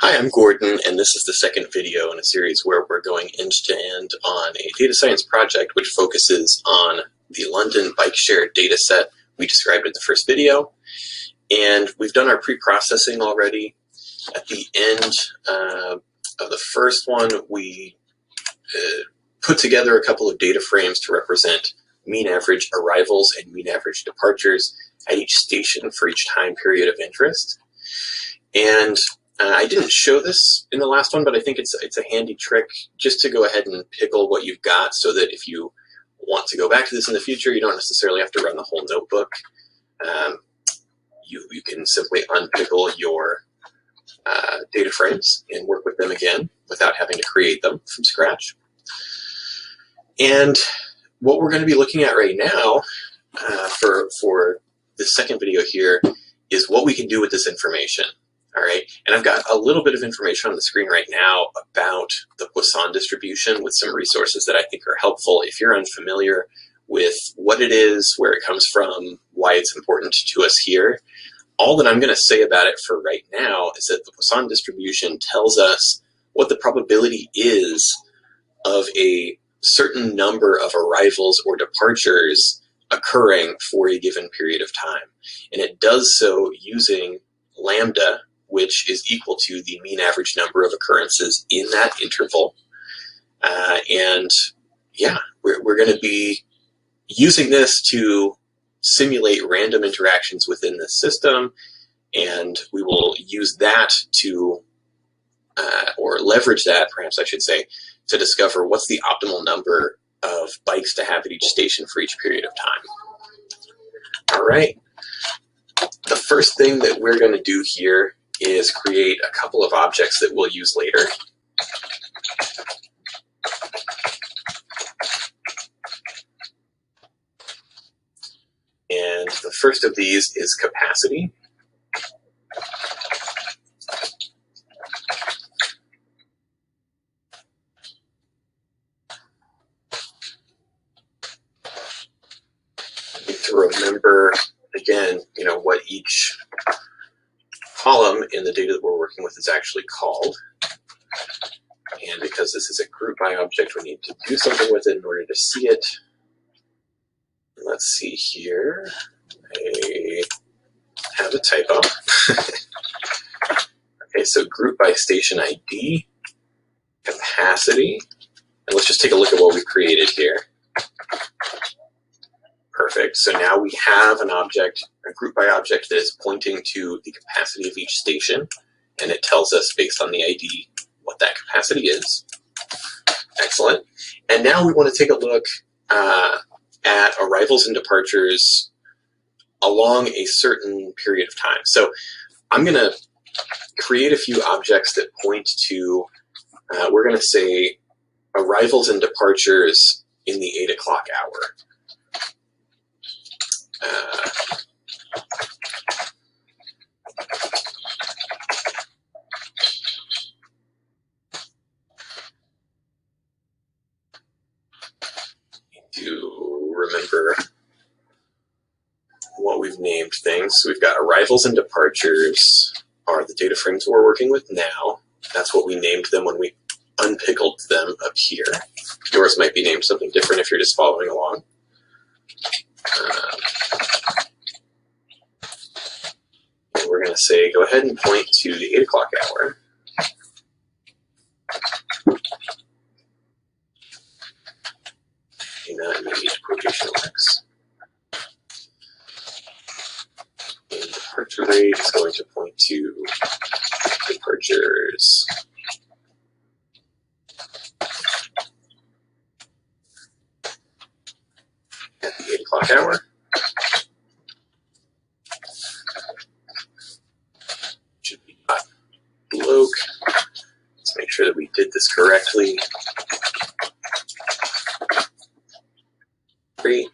Hi, I'm Gordon, and this is the second video in a series where we're going end-to-end on a data science project which focuses on the London bike share dataset we described in the first video. And we've done our pre-processing already. At the end of the first one, we put together a couple of data frames to represent mean average arrivals and mean average departures at each station for each time period of interest. And I didn't show this in the last one, but I think it's a handy trick just to go ahead and pickle what you've got so that if you want to go back to this in the future, you don't necessarily have to run the whole notebook. You can simply unpickle your data frames and work with them again without having to create them from scratch. And what we're going to be looking at right now for the second video here is what we can do with this information. All right, and I've got a little bit of information on the screen right now about the Poisson distribution with some resources that I think are helpful if you're unfamiliar with what it is, where it comes from, why it's important to us here. All that I'm going to say about it for right now is that the Poisson distribution tells us what the probability is of a certain number of arrivals or departures occurring for a given period of time. And it does so using lambda, which is equal to the mean average number of occurrences in that interval. And yeah, we're going to be using this to simulate random interactions within the system, and we will use that to, or leverage that, perhaps I should say, to discover what's the optimal number of bikes to have at each station for each period of time. All right. The first thing that we're going to do here is create a couple of objects that we'll use later. And the first of these is capacity. I need to remember, again, what each column in the data that we're working with is actually called. And because this is a group by object, we need to do something with it in order to see it. Let's see here. I have a typo. Okay, so group by station ID, capacity, and let's just take a look at what we created here. Perfect. So now we have an object, a group by object that is pointing to the capacity of each station, and it tells us based on the ID what that capacity is. Excellent. And now we want to take a look at arrivals and departures along a certain period of time. So I'm going to create a few objects that point to, we're going to say, arrivals and departures in the 8 o'clock hour. To remember what we've named things. So we've got arrivals and departures are the data frames we're working with now. That's what we named them when we unpickled them up here. Yours might be named something different if you're just following along. And we're going to say, go ahead and point to the 8 o'clock hour. And that need quotation marks. And departure rate is going to point to departures at the 8 o'clock hour. Should be bloke. Let's make sure that we did this correctly. Great.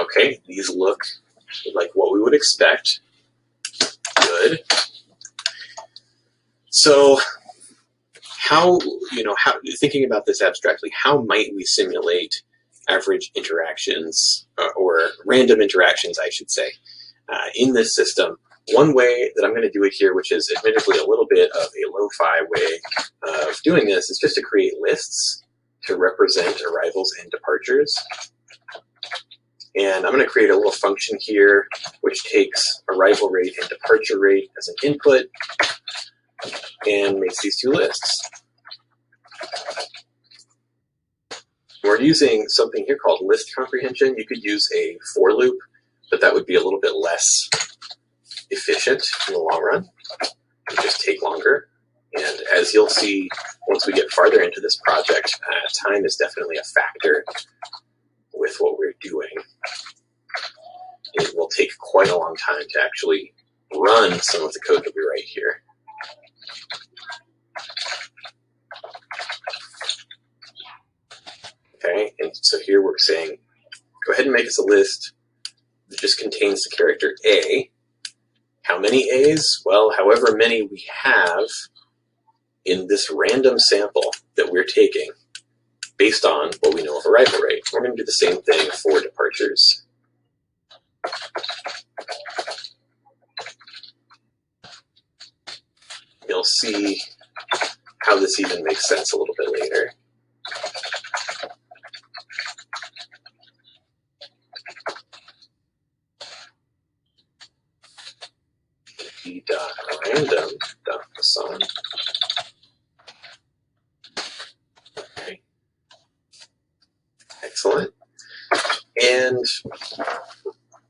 Okay, these look like what we would expect. Good. So how, thinking about this abstractly, how might we simulate average interactions, or random interactions, I should say, in this system. One way that I'm going to do it here, which is admittedly a little bit of a lo-fi way of doing this, is just to create lists to represent arrivals and departures. And I'm going to create a little function here which takes arrival rate and departure rate as an input and makes these two lists. We're using something here called list comprehension. You could use a for loop, but that would be a little bit less efficient in the long run. It would just take longer. And as you'll see, once we get farther into this project, time is definitely a factor with what we're doing. It will take quite a long time to actually run some of the code that we write here. Okay, and so here we're saying, go ahead and make us a list that just contains the character A. How many A's? Well, however many we have in this random sample that we're taking based on what we know of arrival rate. We're going to do the same thing for departures. You'll see how this even makes sense a little bit later. d.random.assign. Okay. Excellent. And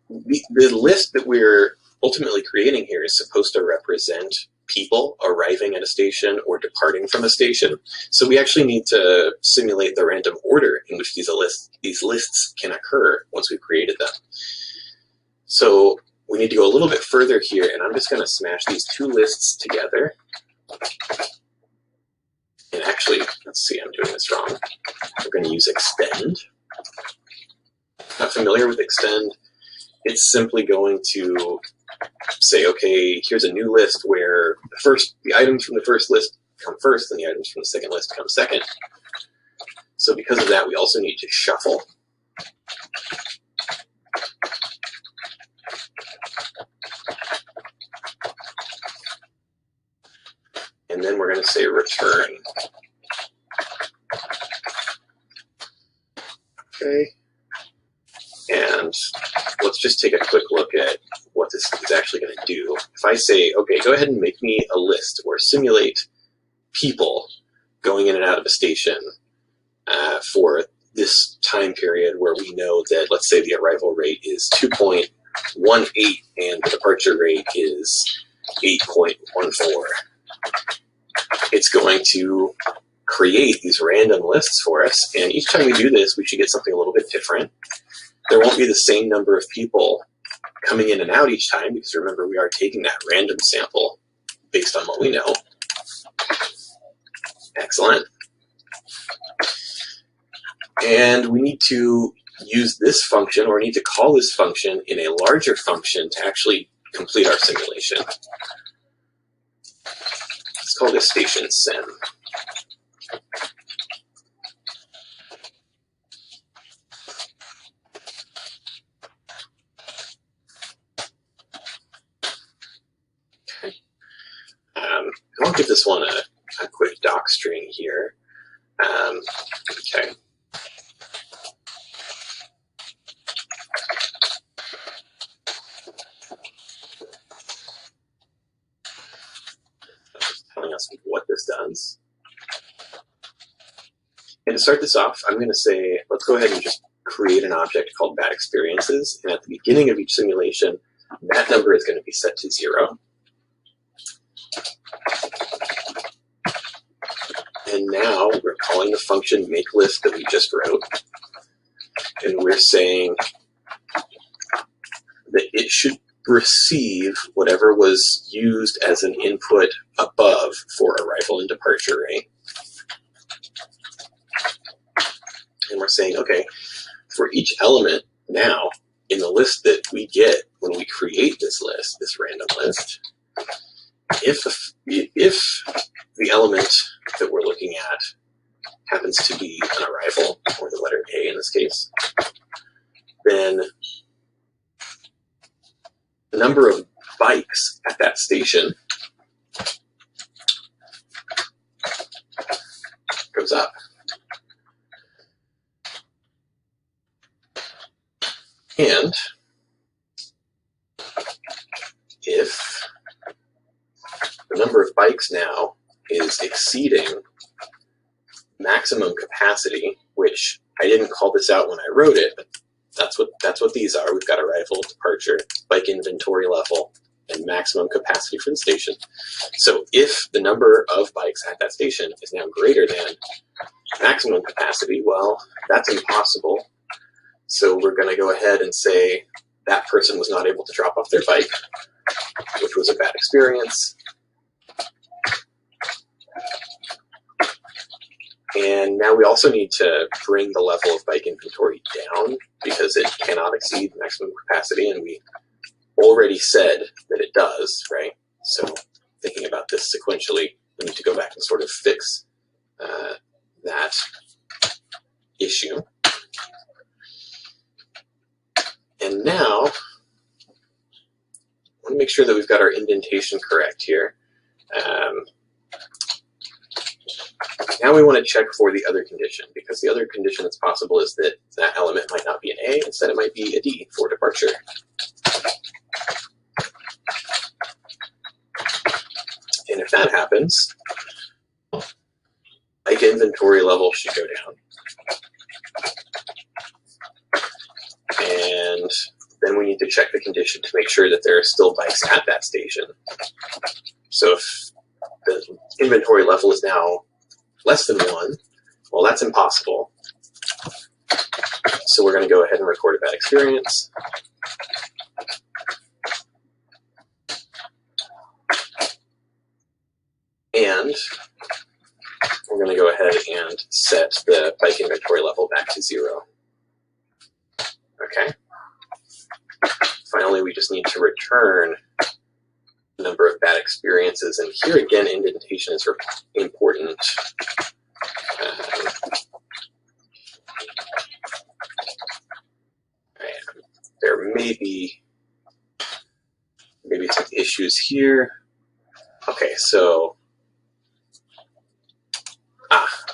the list that we're ultimately creating here is supposed to represent people arriving at a station or departing from a station. So we actually need to simulate the random order in which these lists can occur once we've created them. So we need to go a little bit further here, and I'm just going to smash these two lists together. And actually, let's see, I'm doing this wrong. We're going to use extend. Not familiar with extend? It's simply going to say, okay, here's a new list where the items from the first list come first, and the items from the second list come second. So because of that, we also need to shuffle. And then we're going to say return. Okay. And let's just take a quick look at what this is actually going to do. If I say, okay, go ahead and make me a list or simulate people going in and out of a station for this time period where we know that, let's say the arrival rate is 2.18 and the departure rate is 8.14. It's going to create these random lists for us, and each time we do this, we should get something a little bit different. There won't be the same number of people coming in and out each time, because remember, we are taking that random sample based on what we know. Excellent. And we need to use this function, or we need to call this function in a larger function to actually complete our simulation. Let's call this station sim. I'll give this one a quick doc string here. Okay. Just telling us what this does. And to start this off, I'm going to say, let's go ahead and just create an object called bad experiences. And at the beginning of each simulation, that number is going to be set to 0. And now we're calling the function makeList that we just wrote. And we're saying that it should receive whatever was used as an input above for arrival and departure rate. And we're saying, okay, for each element now in the list that we get when we create this list, this random list, if the element that we're looking at happens to be an arrival, or the letter A in this case, the number of bikes at that station goes up. And if the number of bikes now is exceeding maximum capacity, which I didn't call this out when I wrote it, but that's what these are. We've got arrival, departure, bike inventory level, and maximum capacity for the station. So if the number of bikes at that station is now greater than maximum capacity, well, that's impossible. So we're going to go ahead and say that person was not able to drop off their bike, which was a bad experience. And now we also need to bring the level of bike inventory down because it cannot exceed maximum capacity, and we already said that it does, right? So thinking about this sequentially, we need to go back and sort of fix that issue. And now, I want to make sure that we've got our indentation correct here. Now we want to check for the other condition, because the other condition that's possible is that that element might not be an A, instead it might be a D for departure. And if that happens, bike inventory level should go down. And then we need to check the condition to make sure that there are still bikes at that station. So if the inventory level is now less than 1, well, that's impossible. So we're going to go ahead and record a bad experience. And we're going to go ahead and set the bike inventory level back to 0. Okay. Finally, we just need to return the number of bad experiences. And here again, indentation is important. There may be maybe some issues here. Okay, so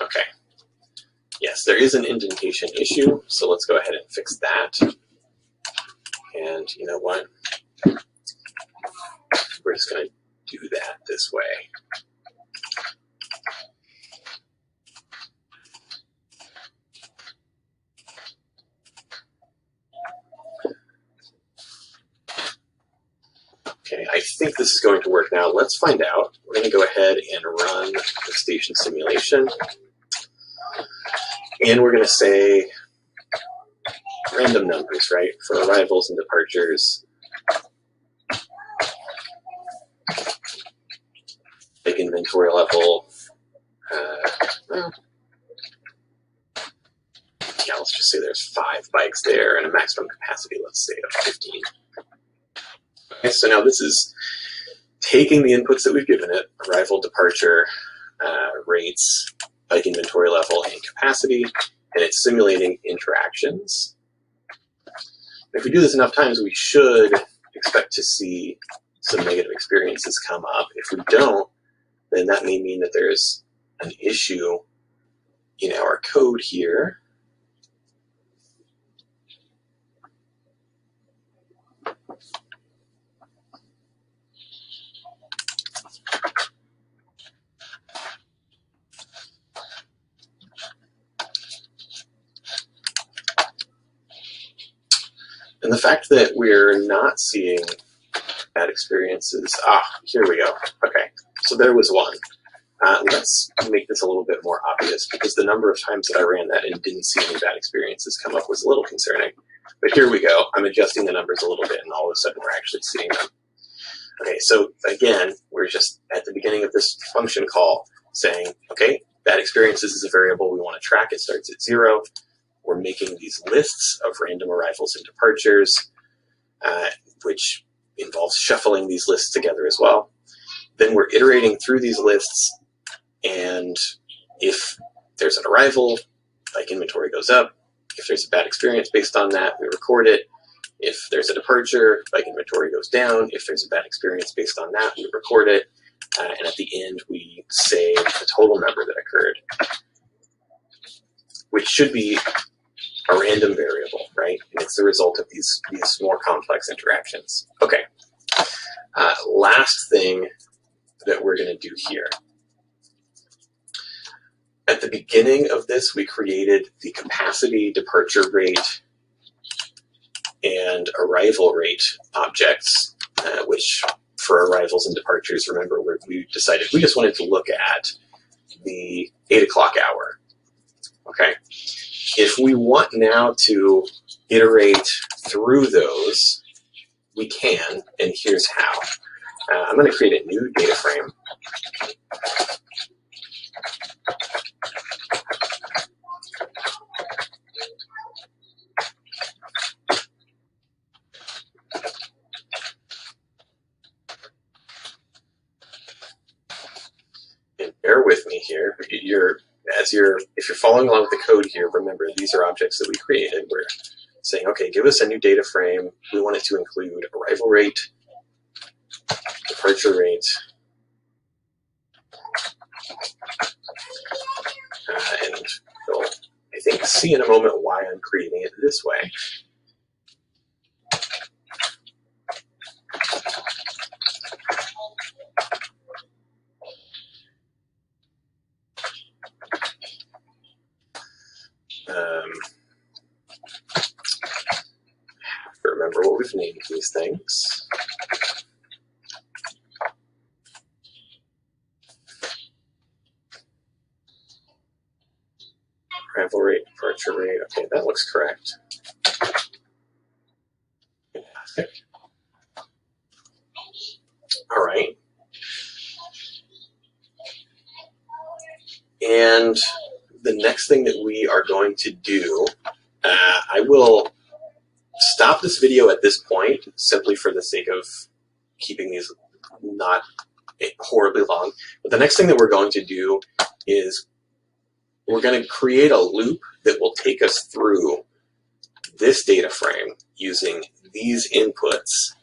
okay. Yes, there is an indentation issue, so let's go ahead and fix that. And you know what? We're just going to do that this way. Okay, I think this is going to work now. Let's find out. We're going to go ahead and run the station simulation. And we're going to say random numbers, right, for arrivals and departures. Bike inventory level. Yeah, let's just say there's 5 bikes there and a maximum capacity, let's say, of 15. Okay, so now this is taking the inputs that we've given it, arrival, departure, rates, bike inventory level, and capacity, and it's simulating interactions. If we do this enough times, we should expect to see some negative experiences come up. If we don't, then that may mean that there's an issue in our code here. And the fact that we're not seeing bad experiences, here we go. Okay, so there was one. Let's make this a little bit more obvious, because the number of times that I ran that and didn't see any bad experiences come up was a little concerning. But here we go. I'm adjusting the numbers a little bit, and all of a sudden we're actually seeing them. Okay, so again, we're just at the beginning of this function call saying, okay, bad experiences is a variable we want to track. It starts at 0. We're making these lists of random arrivals and departures, which involves shuffling these lists together as well. Then we're iterating through these lists, and if there's an arrival, bike inventory goes up. If there's a bad experience based on that, we record it. If there's a departure, bike inventory goes down. If there's a bad experience based on that, we record it. And at the end, we say the total number that occurred, which should be a random variable, right? And it's the result of these more complex interactions. Okay. Last thing that we're going to do here. At the beginning of this, we created the capacity, departure rate, and arrival rate objects, which for arrivals and departures, remember, we decided we just wanted to look at the 8 o'clock hour. Okay. If we want now to iterate through those, we can, and here's how. I'm going to create a new data frame. And bear with me here. If you're following along with the code here, remember these are objects that we created. We're saying, okay, give us a new data frame. We want it to include arrival rate, departure rate, and you'll, I think, see in a moment why I'm creating it this way. Remember what we've named these things. Arrival rate, departure rate. Okay, that looks correct. Fantastic. All right. And the next thing that we are going to do, I will stop this video at this point, simply for the sake of keeping these not horribly long. But the next thing that we're going to do is we're going to create a loop that will take us through this data frame using these inputs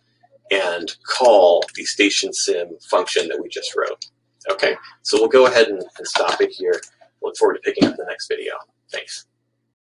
and call the station sim function that we just wrote. Okay, so we'll go ahead and stop it here. Look forward to picking up the next video. Thanks.